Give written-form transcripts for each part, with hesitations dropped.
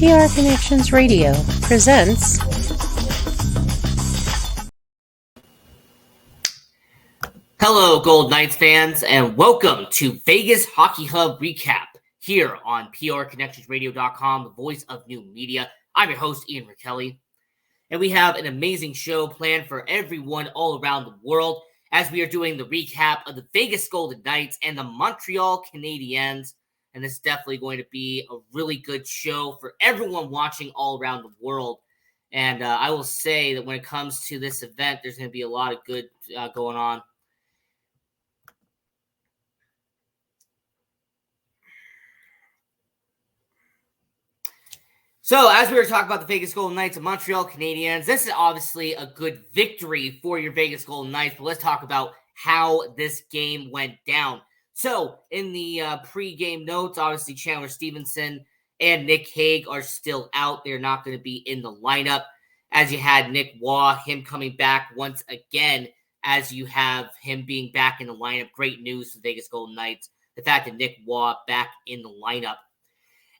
PR Connections Radio presents Hello, Gold Knights fans, and welcome to Vegas Hockey Hub Recap here on PRConnectionsRadio.com, the voice of new media. I'm your host, Ian Rachiele, and we have an amazing show planned for everyone all around the world as we are doing the recap of the Vegas Golden Knights and the Montreal Canadiens. And this is definitely going to be a really good show for everyone watching all around the world. And I will say that when it comes to this event, there's going to be a lot of good going on. So, as we were talking about the Vegas Golden Knights and Montreal Canadiens, this is obviously a good victory for your Vegas Golden Knights, but let's talk about how this game went down. So, in the pre-game notes, obviously Chandler Stevenson and Nick Hague are still out. They're not going to be in the lineup, as you had Nick Waugh, him coming back once again, as you have him being back in the lineup. Great news for the Vegas Golden Knights, the fact that Nick Waugh back in the lineup.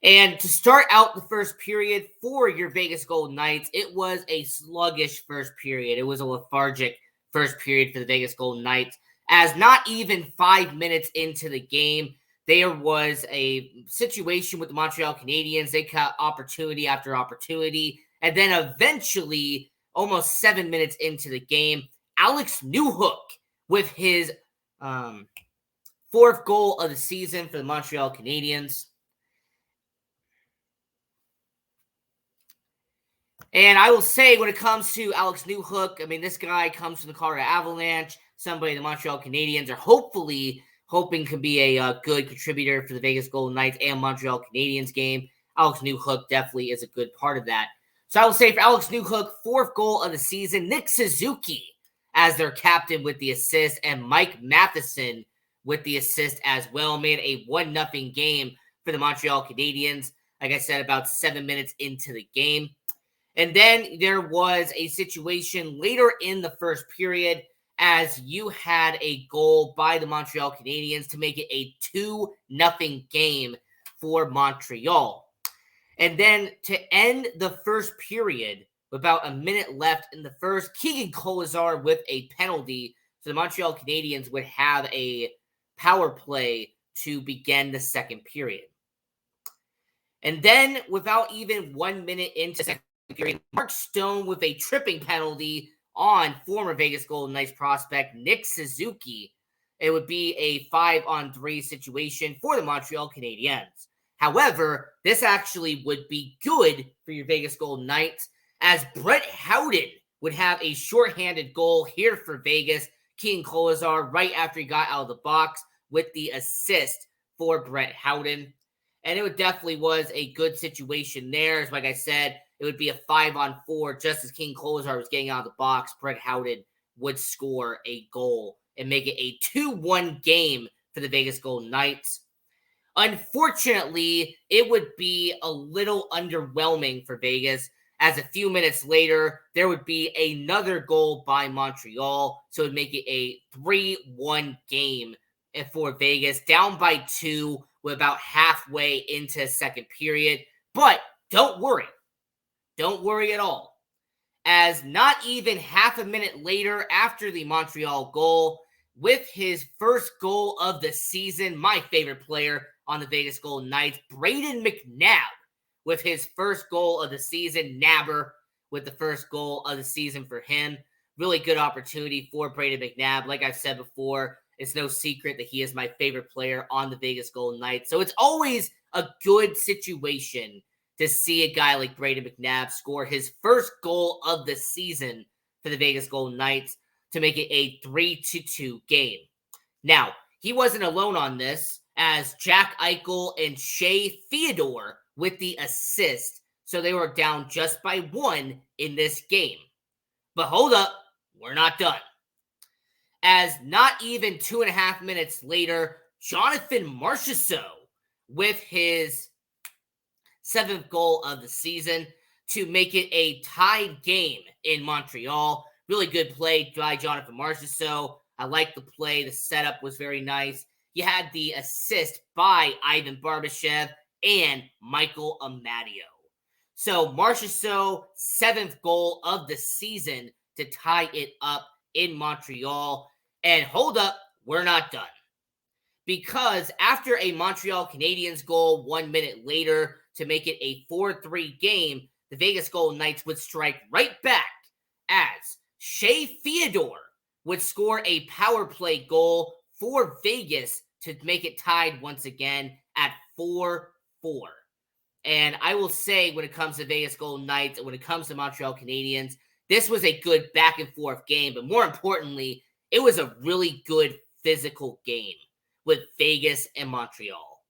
And to start out the first period for your Vegas Golden Knights, it was a sluggish first period. It was a lethargic first period for the Vegas Golden Knights, as not even 5 minutes into the game, there was a situation with the Montreal Canadiens. They got opportunity after opportunity, and then eventually, almost 7 minutes into the game, Alex Newhook with his fourth goal of the season for the Montreal Canadiens. And I will say, when it comes to Alex Newhook, I mean, this guy comes from the Colorado Avalanche, somebody the Montreal Canadiens are hoping could be a good contributor for the Vegas Golden Knights and Montreal Canadiens game. Alex Newhook definitely is a good part of that. So I will say for Alex Newhook, fourth goal of the season, Nick Suzuki as their captain with the assist, and Mike Matheson with the assist as well, made a 1-0 game for the Montreal Canadiens. Like I said, about 7 minutes into the game. And then there was a situation later in the first period as you had a goal by the Montreal Canadiens to make it a 2-0 game for Montreal. And then to end the first period, with about a minute left in the first, Keegan Kolesar with a penalty. So the Montreal Canadiens would have a power play to begin the second period. And then without even 1 minute into the second period, Mark Stone with a tripping penalty on former Vegas Golden Knights prospect Nick Suzuki. It would be a 5-on-3 situation for the Montreal Canadiens. However, this actually would be good for your Vegas Golden Knights, as Brett Howden would have a shorthanded goal here for Vegas. Keegan Kolesar right after he got out of the box with the assist for Brett Howden. And it definitely was a good situation there. As like I said, it would be a 5-on-4. Just as Keegan Kolesar was getting out of the box, Brett Howden would score a goal and make it a 2-1 game for the Vegas Golden Knights. Unfortunately, it would be a little underwhelming for Vegas, as a few minutes later, there would be another goal by Montreal, so it would make it a 3-1 game for Vegas, down by 2 with about halfway into the second period. But don't worry at all, as not even half a minute later after the Montreal goal, with his first goal of the season, my favorite player on the Vegas Golden Knights, Brayden McNabb, with his first goal of the season. Nabber with the first goal of the season for him. Really good opportunity for Brayden McNabb. Like I've said before, it's no secret that he is my favorite player on the Vegas Golden Knights. So it's always a good situation to see a guy like Brayden McNabb score his first goal of the season for the Vegas Golden Knights to make it a 3-2 game. Now, he wasn't alone on this, as Jack Eichel and Shea Theodore with the assist. So they were down just by 1 in this game. But hold up, we're not done. As not even 2.5 minutes later, Jonathan Marchessault with his 7th goal of the season to make it a tied game in Montreal. Really good play by Jonathan Marchessault. I like the play. The setup was very nice. You had the assist by Ivan Barbashev and Michael Amadio. So Marchessault, 7th goal of the season to tie it up in Montreal. And hold up, we're not done. Because after a Montreal Canadiens goal 1 minute later to make it a 4-3 game, the Vegas Golden Knights would strike right back as Shea Theodore would score a power play goal for Vegas to make it tied once again at 4-4. And I will say, when it comes to Vegas Golden Knights and when it comes to Montreal Canadiens, this was a good back and forth game. But more importantly, it was a really good physical game with Vegas and Montreal.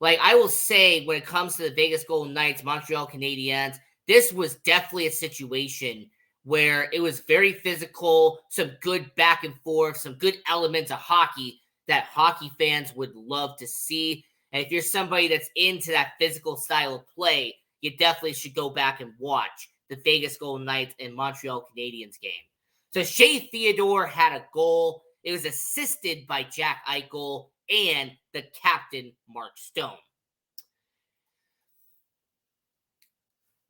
Like, I will say, when it comes to the Vegas Golden Knights, Montreal Canadiens, this was definitely a situation where it was very physical, some good back and forth, some good elements of hockey that hockey fans would love to see. And if you're somebody that's into that physical style of play, you definitely should go back and watch the Vegas Golden Knights and Montreal Canadiens game. So Shea Theodore had a goal. It was assisted by Jack Eichel and the captain, Mark Stone.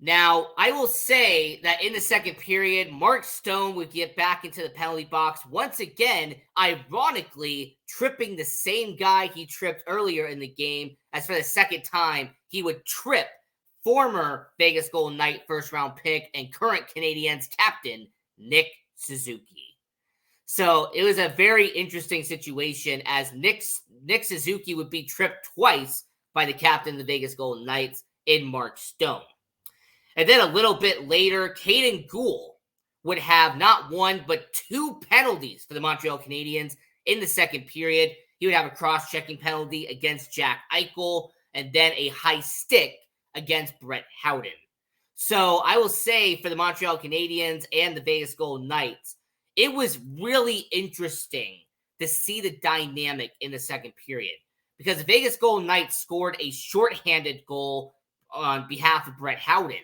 Now, I will say that in the second period, Mark Stone would get back into the penalty box once again, ironically tripping the same guy he tripped earlier in the game, as for the second time, he would trip former Vegas Golden Knight first-round pick and current Canadiens captain, Nick Suzuki. So it was a very interesting situation, as Nick Suzuki would be tripped twice by the captain of the Vegas Golden Knights in Mark Stone. And then a little bit later, Caden Gould would have not one, but 2 penalties for the Montreal Canadiens in the second period. He would have a cross-checking penalty against Jack Eichel, and then a high stick against Brett Howden. So I will say, for the Montreal Canadiens and the Vegas Golden Knights, it was really interesting to see the dynamic in the second period, because the Vegas Golden Knights scored a shorthanded goal on behalf of Brett Howden,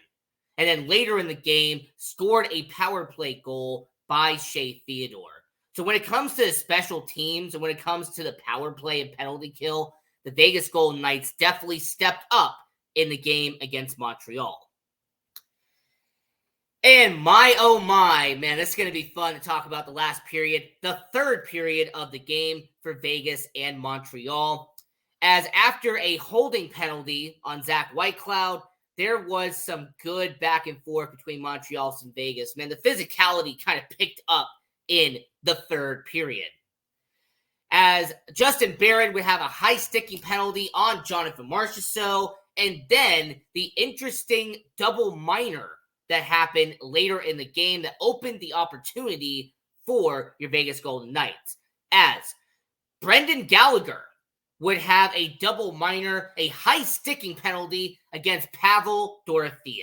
and then later in the game scored a power play goal by Shea Theodore. So when it comes to the special teams and when it comes to the power play and penalty kill, the Vegas Golden Knights definitely stepped up in the game against Montreal. And my, oh my, man, this is going to be fun to talk about the last period, the third period of the game for Vegas and Montreal. As after a holding penalty on Zach Whitecloud, there was some good back and forth between Montreal and Vegas. Man, the physicality kind of picked up in the third period, as Justin Barron would have a high sticking penalty on Jonathan Marchessault, and then the interesting double minor that happened later in the game that opened the opportunity for your Vegas Golden Knights, as Brendan Gallagher would have a double minor, a high sticking penalty against Pavel Dorofeev.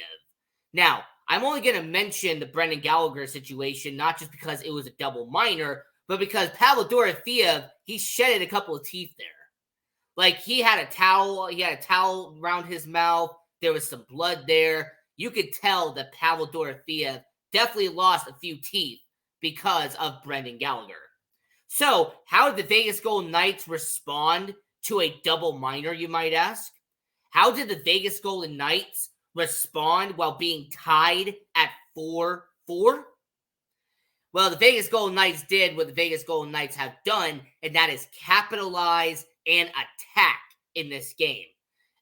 Now, I'm only going to mention the Brendan Gallagher situation, not just because it was a double minor, but because Pavel Dorofeev, he shedded a couple of teeth there. Like, he had a towel around his mouth. There was some blood there. You could tell that Pavel Dorofeev definitely lost a few teeth because of Brendan Gallagher. So, how did the Vegas Golden Knights respond to a double minor, you might ask? How did the Vegas Golden Knights respond while being tied at 4-4? Well, the Vegas Golden Knights did what the Vegas Golden Knights have done, and that is capitalize and attack in this game.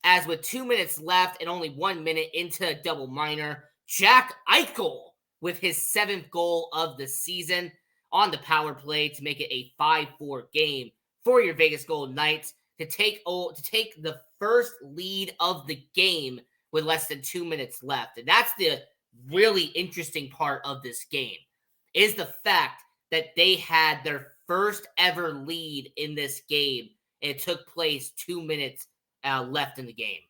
As with 2 minutes left and only 1 minute into a double minor, Jack Eichel with his 7th goal of the season on the power play to make it a 5-4 game for your Vegas Golden Knights to take the first lead of the game with less than 2 minutes left. And that's the really interesting part of this game, is the fact that they had their first ever lead in this game, and it took place 2 minutes left in the game.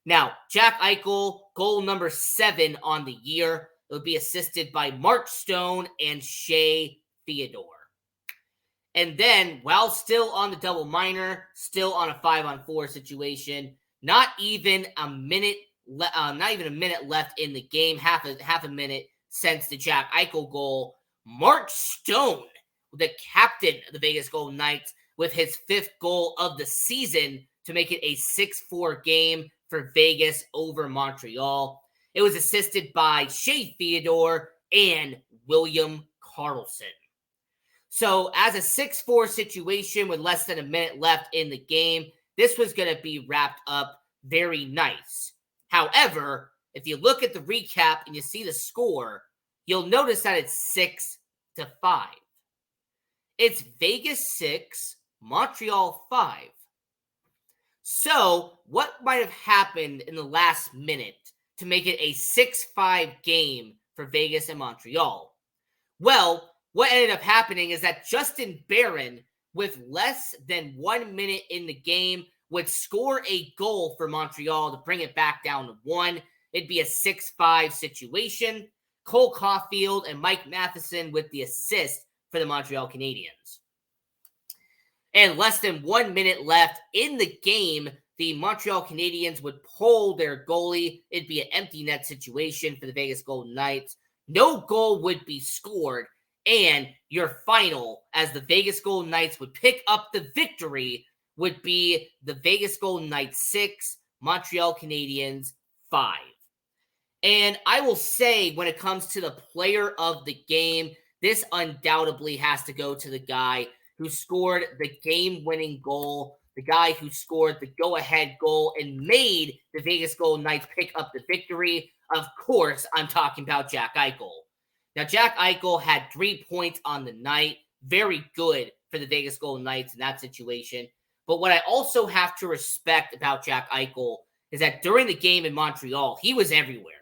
Now, Jack Eichel, goal number 7 on the year. It would be assisted by Mark Stone and Shea Theodore. And then, while still on the double minor, still on a 5-on-4 situation, not even a minute left in the game, half a minute since the Jack Eichel goal, Mark Stone, the captain of the Vegas Golden Knights, with his 5th goal of the season to make it a 6-4 game for Vegas over Montreal. It was assisted by Shea Theodore and William Karlsson. So as a 6-4 situation with less than a minute left in the game, this was going to be wrapped up very nice. However, if you look at the recap and you see the score, you'll notice that it's 6-5. It's Vegas 6, Montreal 5. So what might have happened in the last minute to make it a 6-5 game for Vegas and Montreal? Well, what ended up happening is that Justin Barron, with less than 1 minute in the game, would score a goal for Montreal to bring it back down to 1. It'd be a 6-5 situation. Cole Caulfield and Mike Matheson with the assist for the Montreal Canadiens. And less than 1 minute left in the game, the Montreal Canadiens would pull their goalie. It'd be an empty net situation for the Vegas Golden Knights. No goal would be scored, and your final, as the Vegas Golden Knights would pick up the victory, would be the Vegas Golden Knights 6, Montreal Canadiens 5. And I will say, when it comes to the player of the game, this undoubtedly has to go to the guy who scored the game-winning goal, the guy who scored the go-ahead goal and made the Vegas Golden Knights pick up the victory. Of course, I'm talking about Jack Eichel. Now, Jack Eichel had 3 points on the night. Very good for the Vegas Golden Knights in that situation. But what I also have to respect about Jack Eichel is that during the game in Montreal, he was everywhere.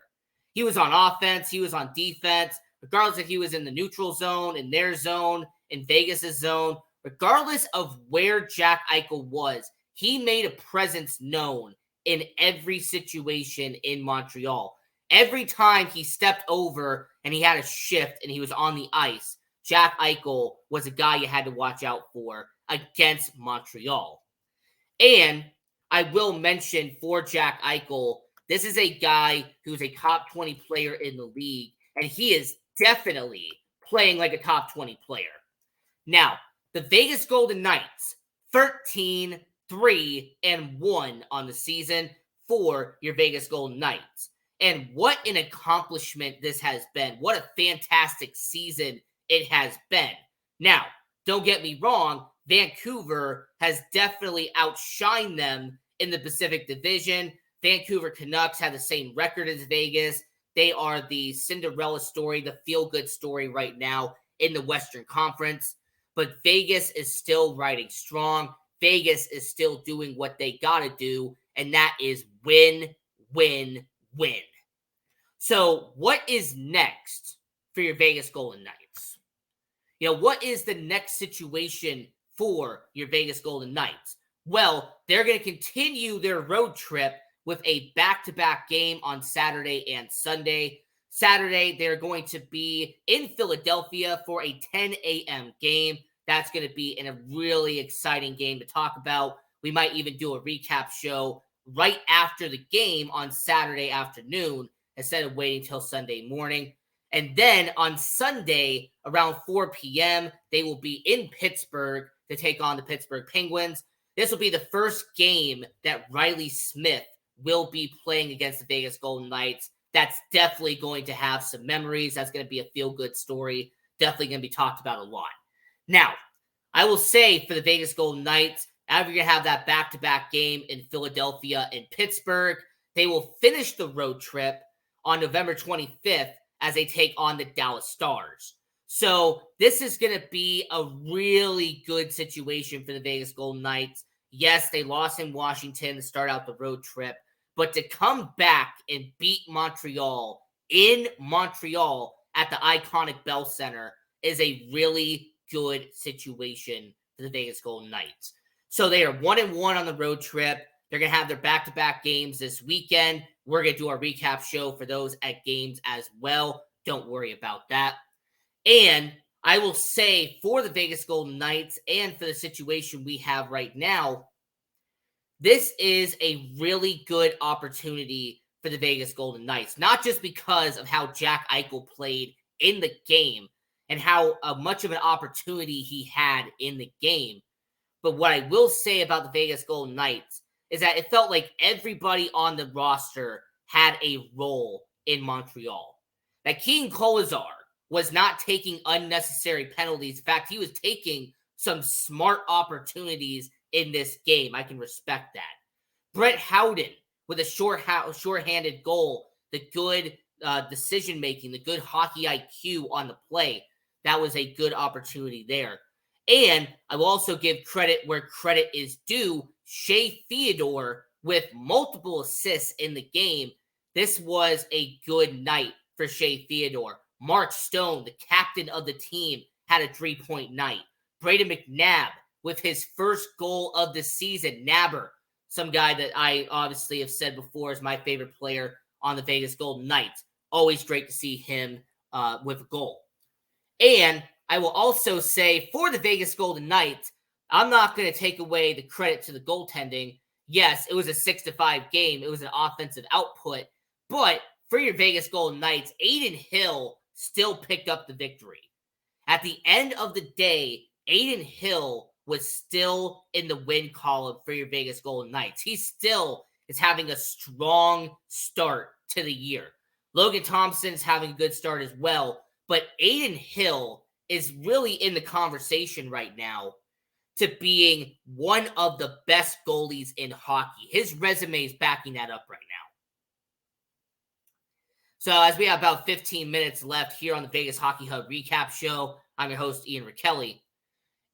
He was on offense. He was on defense. Regardless if he was in the neutral zone, in their zone, in Vegas' zone, regardless of where Jack Eichel was, he made a presence known in every situation in Montreal. Every time he stepped over and he had a shift and he was on the ice, Jack Eichel was a guy you had to watch out for against Montreal. And I will mention for Jack Eichel, this is a guy who's a top 20 player in the league, and he is definitely playing like a top 20 player. Now, the Vegas Golden Knights, 13-3-1 on the season for your Vegas Golden Knights. And what an accomplishment this has been. What a fantastic season it has been. Now, don't get me wrong, Vancouver has definitely outshined them in the Pacific Division. Vancouver Canucks have the same record as Vegas. They are the Cinderella story, the feel-good story right now in the Western Conference. But Vegas is still riding strong. Vegas is still doing what they got to do, and that is win, win, win. So what is next for your Vegas Golden Knights? You know, what is the next situation for your Vegas Golden Knights? Well, they're going to continue their road trip with a back-to-back game on Saturday and Sunday. Saturday, they're going to be in Philadelphia for a 10 a.m. game. That's going to be a really exciting game to talk about. We might even do a recap show right after the game on Saturday afternoon instead of waiting till Sunday morning. And then on Sunday, around 4 p.m., they will be in Pittsburgh to take on the Pittsburgh Penguins. This will be the first game that Riley Smith will be playing against the Vegas Golden Knights. That's definitely going to have some memories. That's going to be a feel-good story. Definitely going to be talked about a lot. Now, I will say for the Vegas Golden Knights, after you're going to have that back-to-back game in Philadelphia and Pittsburgh, they will finish the road trip on November 25th as they take on the Dallas Stars. So this is going to be a really good situation for the Vegas Golden Knights. Yes, they lost in Washington to start out the road trip, but to come back and beat Montreal in Montreal at the iconic Bell Center is a really good situation for the Vegas Golden Knights. So they are 1-1 on the road trip. They're going to have their back-to-back games this weekend. We're going to do our recap show for those at games as well. Don't worry about that. And I will say for the Vegas Golden Knights and for the situation we have right now, this is a really good opportunity for the Vegas Golden Knights, not just because of how Jack Eichel played in the game and how much of an opportunity he had in the game, but what I will say about the Vegas Golden Knights is that it felt like everybody on the roster had a role in Montreal. That Keegan Kolazar was not taking unnecessary penalties. In fact, he was taking some smart opportunities in this game. I can respect that. Brett Howden with a shorthanded goal, the good decision-making, the good hockey IQ on the play. That was a good opportunity there. And I will also give credit where credit is due. Shea Theodore with multiple assists in the game. This was a good night for Shea Theodore. Mark Stone, the captain of the team, had a 3-point night. Braden McNabb with his first goal of the season. Nabber, some guy that I obviously have said before is my favorite player on the Vegas Golden Knights. Always great to see him with a goal. And I will also say for the Vegas Golden Knights, I'm not going to take away the credit to the goaltending. Yes, it was a 6-5 game. It was an offensive output. But for your Vegas Golden Knights, Adin Hill still picked up the victory. At the end of the day, Adin Hill was still in the win column for your Vegas Golden Knights. He still is having a strong start to the year. Logan Thompson's having a good start as well. But Adin Hill is really in the conversation right now to being one of the best goalies in hockey. His resume is backing that up right now. So as we have about 15 minutes left here on the Vegas Hockey Hub recap show, I'm your host, Ian Rachiele.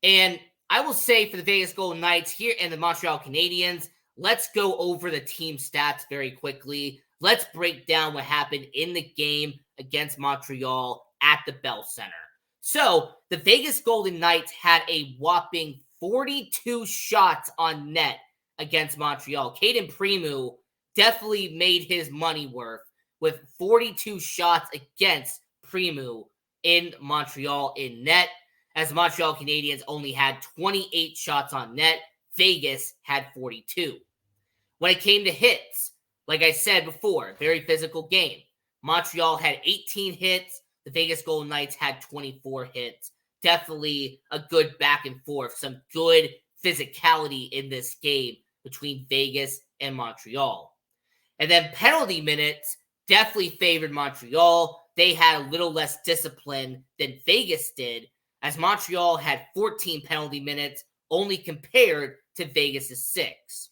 And I will say for the Vegas Golden Knights here and the Montreal Canadiens, let's go over the team stats very quickly. Let's break down what happened in the game against Montreal at the Bell Center. So the Vegas Golden Knights had a whopping 42 shots on net against Montreal. Caden Premu definitely made his money worth with 42 shots against Premu in Montreal in net, as the Montreal Canadiens only had 28 shots on net. Vegas had 42. When it came to hits, like I said before, very physical game. Montreal had 18 hits. The Vegas Golden Knights had 24 hits. Definitely a good back and forth. Some good physicality in this game between Vegas and Montreal. And then penalty minutes definitely favored Montreal. They had a little less discipline than Vegas did, as Montreal had 14 penalty minutes, only compared to Vegas' 6.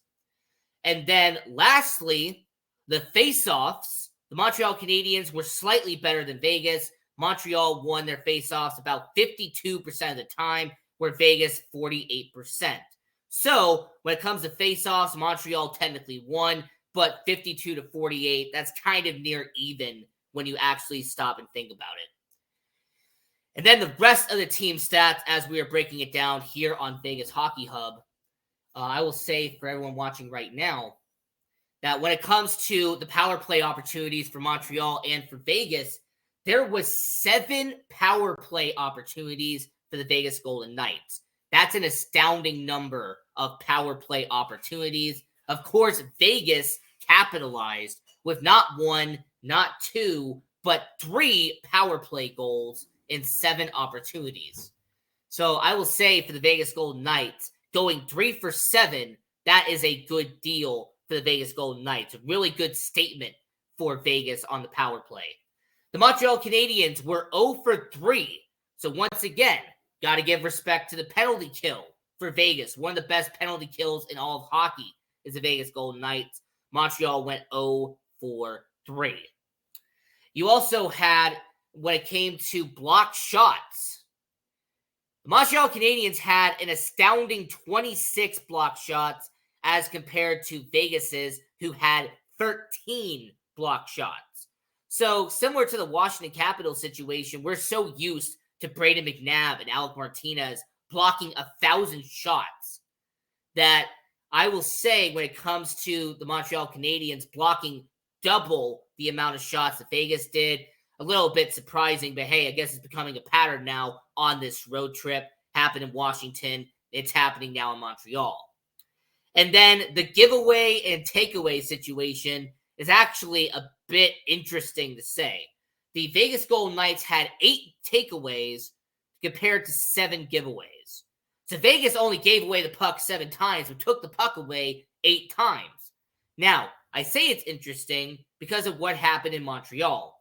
And then lastly, the face-offs. The Montreal Canadiens were slightly better than Vegas. Montreal won their face-offs about 52% of the time, where Vegas 48%. So when it comes to face-offs, Montreal technically won, but 52-48, that's kind of near even when you actually stop and think about it. And then the rest of the team stats, as we are breaking it down here on Vegas Hockey Hub, I will say for everyone watching right now, that when it comes to the power play opportunities for Montreal and for Vegas, there was 7 power play opportunities for the Vegas Golden Knights. That's an astounding number of power play opportunities. Of course, Vegas capitalized with not 1, not 2, but 3 power play goals in 7 opportunities. So I will say for the Vegas Golden Knights, going 3 for 7, that is a good deal for the Vegas Golden Knights. A really good statement for Vegas on the power play. The Montreal Canadiens were 0 for 3. So once again, got to give respect to the penalty kill for Vegas. One of the best penalty kills in all of hockey is the Vegas Golden Knights. Montreal went 0 for 3. You also had, when it came to blocked shots, the Montreal Canadiens had an astounding 26 blocked shots as compared to Vegas's, who had 13 blocked shots. So similar to the Washington Capitals situation, we're so used to Braden McNabb and Alec Martinez blocking 1,000 shots that I will say when it comes to the Montreal Canadiens blocking double the amount of shots that Vegas did, a little bit surprising, but hey, I guess it's becoming a pattern now on this road trip. Happened in Washington. It's happening now in Montreal. And then the giveaway and takeaway situation is actually a bit interesting to say. The Vegas Golden Knights had 8 takeaways compared to 7 giveaways. So Vegas only gave away the puck 7 times, but took the puck away 8 times. Now, I say it's interesting because of what happened in Montreal.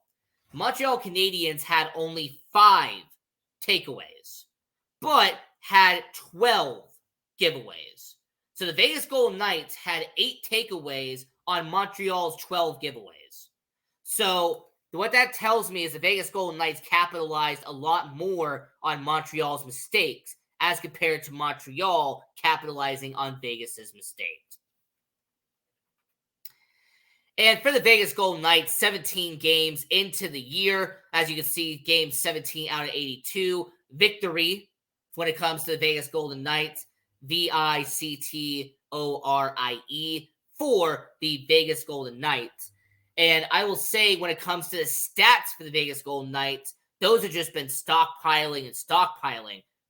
Montreal Canadiens had only 5 takeaways, but had 12 giveaways. So the Vegas Golden Knights had 8 takeaways on Montreal's 12 giveaways. So what that tells me is the Vegas Golden Knights capitalized a lot more on Montreal's mistakes as compared to Montreal capitalizing on Vegas's mistakes. And for the Vegas Golden Knights, 17 games into the year. As you can see, game 17 out of 82. Victory when it comes to the Vegas Golden Knights. Victorie for the Vegas Golden Knights. And I will say when it comes to the stats for the Vegas Golden Knights, those have just been stockpiling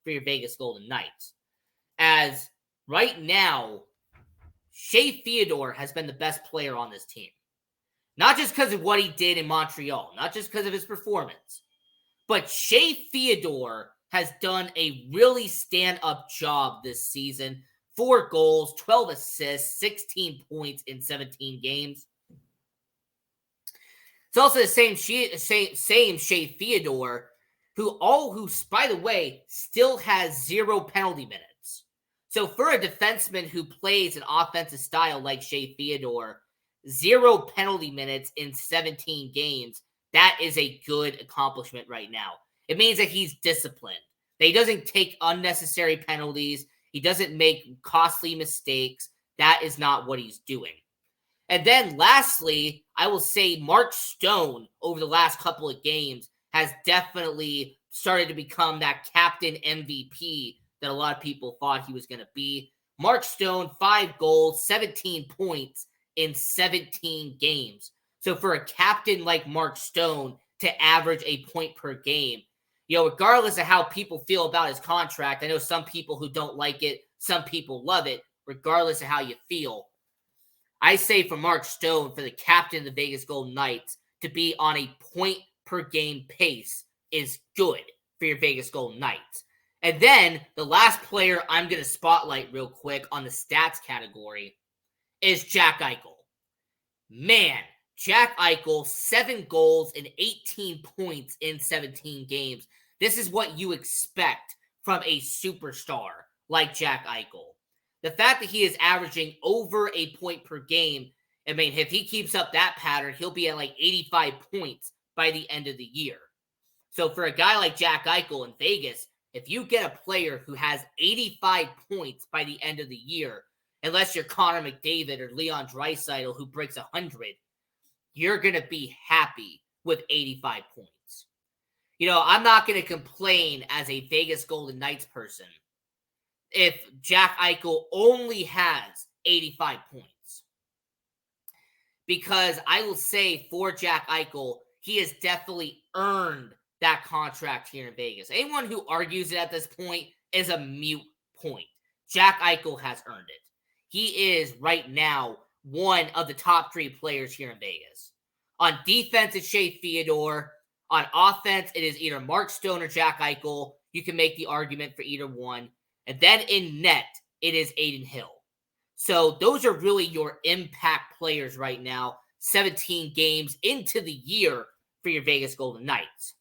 for your Vegas Golden Knights. As right now, Shea Theodore has been the best player on this team. Not just because of what he did in Montreal, not just because of his performance, but Shea Theodore has done a really stand-up job this season. 4 goals, 12 assists, 16 points in 17 games. It's also the same Shea Theodore, who, by the way, still has 0 penalty minutes. So for a defenseman who plays an offensive style like Shea Theodore, 0 penalty minutes in 17 games, that is a good accomplishment right now. It means that he's disciplined, that he doesn't take unnecessary penalties, he doesn't make costly mistakes. That is not what he's doing. And then lastly, I will say Mark Stone over the last couple of games has definitely started to become that captain MVP that a lot of people thought he was going to be. Mark Stone, 5 goals, 17 points in 17 games. So for a captain like Mark Stone to average a point per game, regardless of how people feel about his contract, I know some people who don't like it, some people love it, regardless of how you feel. I say for Mark Stone, for the captain of the Vegas Golden Knights, to be on a point per game pace is good for your Vegas Golden Knights. And then the last player I'm going to spotlight real quick on the stats category is Jack Eichel. Man, Jack Eichel, 7 goals and 18 points in 17 games. This is what you expect from a superstar like Jack Eichel. The fact that he is averaging over a point per game, I mean, if he keeps up that pattern, he'll be at like 85 points by the end of the year. So for a guy like Jack Eichel in Vegas, if you get a player who has 85 points by the end of the year, unless you're Connor McDavid or Leon Draisaitl who breaks 100, you're going to be happy with 85 points. I'm not going to complain as a Vegas Golden Knights person if Jack Eichel only has 85 points. Because I will say for Jack Eichel, he has definitely earned that contract here in Vegas. Anyone who argues it at this point is a mute point. Jack Eichel has earned it. He is right now one of the top 3 players here in Vegas. On defense, it's Shea Theodore. On offense, it is either Mark Stone or Jack Eichel. You can make the argument for either one. And then in net, it is Adin Hill. So those are really your impact players right now, 17 games into the year for your Vegas Golden Knights.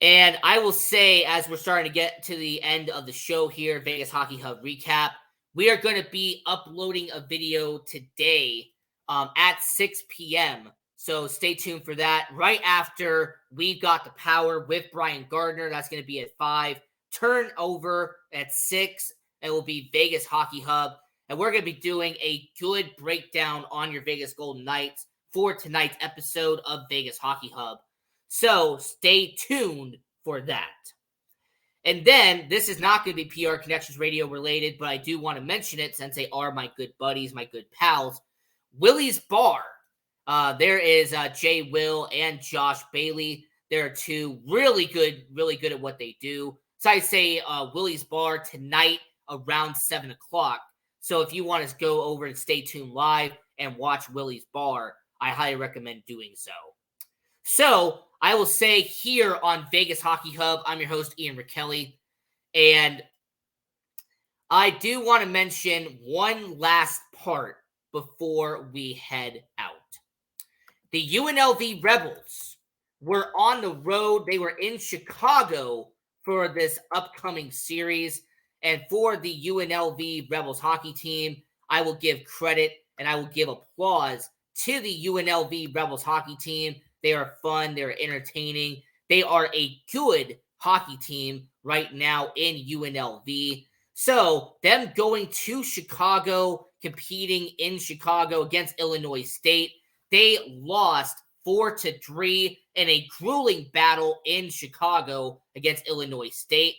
And I will say, as we're starting to get to the end of the show here, Vegas Hockey Hub recap, we are going to be uploading a video today at 6 p.m. So stay tuned for that. Right after We've Got the Power with Brian Gardner, that's going to be at 5. Turnover at 6. It will be Vegas Hockey Hub. And we're going to be doing a good breakdown on your Vegas Golden Knights for tonight's episode of Vegas Hockey Hub. So stay tuned for that. And then, this is not going to be PR Connections Radio related, but I do want to mention it since they are my good buddies, my good pals. Willie's Bar. There is Jay Will and Josh Bailey. They're 2 really good at what they do. So I say Willie's Bar tonight around 7 o'clock. So if you want to go over and stay tuned live and watch Willie's Bar, I highly recommend doing so. So I will say here on Vegas Hockey Hub, I'm your host, Ian Rachiele. And I do want to mention one last part before we head out. The UNLV Rebels were on the road. They were in Chicago for this upcoming series. And for the UNLV Rebels hockey team, I will give credit and I will give applause to the UNLV Rebels hockey team. They are fun. They're entertaining. They are a good hockey team right now in UNLV. So them going to Chicago, competing in Chicago against Illinois State, they lost 4-3 in a grueling battle in Chicago against Illinois State.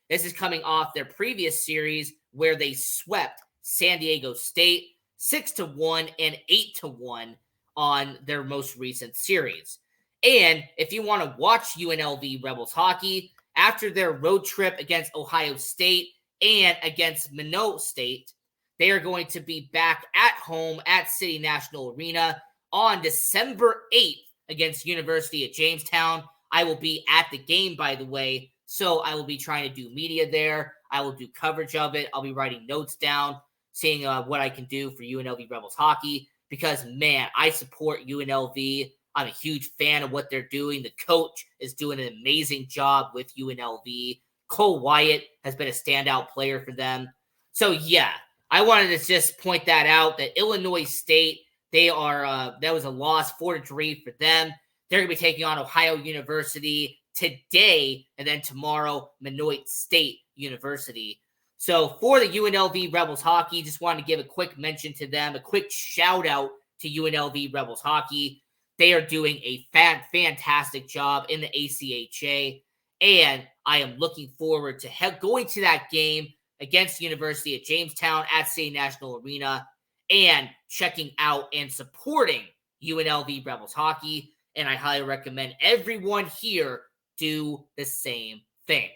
This is coming off their previous series where they swept San Diego State 6-1 and 8-1 on their most recent series. And if you want to watch UNLV Rebels hockey, after their road trip against Ohio State and against Minot State, they are going to be back at home at City National Arena on December 8th against University of Jamestown. I will be at the game, by the way, so I will be trying to do media there. I will do coverage of it. I'll be writing notes down, seeing what I can do for UNLV Rebels hockey because, man, I support UNLV. I'm a huge fan of what they're doing. The coach is doing an amazing job with UNLV. Cole Wyatt has been a standout player for them. So, yeah, I wanted to just point that out, that Illinois State, they are that was a loss, 4-3 for them. They're going to be taking on Ohio University today, and then tomorrow, Minot State University. So for the UNLV Rebels hockey, just wanted to give a quick mention to them, a quick shout out to UNLV Rebels hockey. They are doing a fantastic job in the ACHA, and I am looking forward to going to that game against University of Jamestown at City National Arena and checking out and supporting UNLV Rebels hockey. And I highly recommend everyone here do the same thing.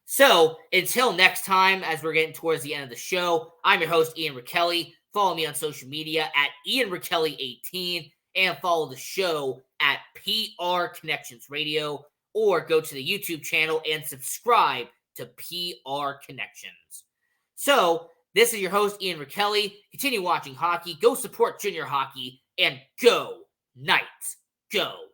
So until next time, as we're getting towards the end of the show, I'm your host, Ian Rachiele. Follow me on social media at Ian Rachiele18 and follow the show at PR Connections Radio, or go to the YouTube channel and subscribe to PR Connections. So this is your host, Ian Rachiele. Continue watching hockey, go support junior hockey, and go Knights, go!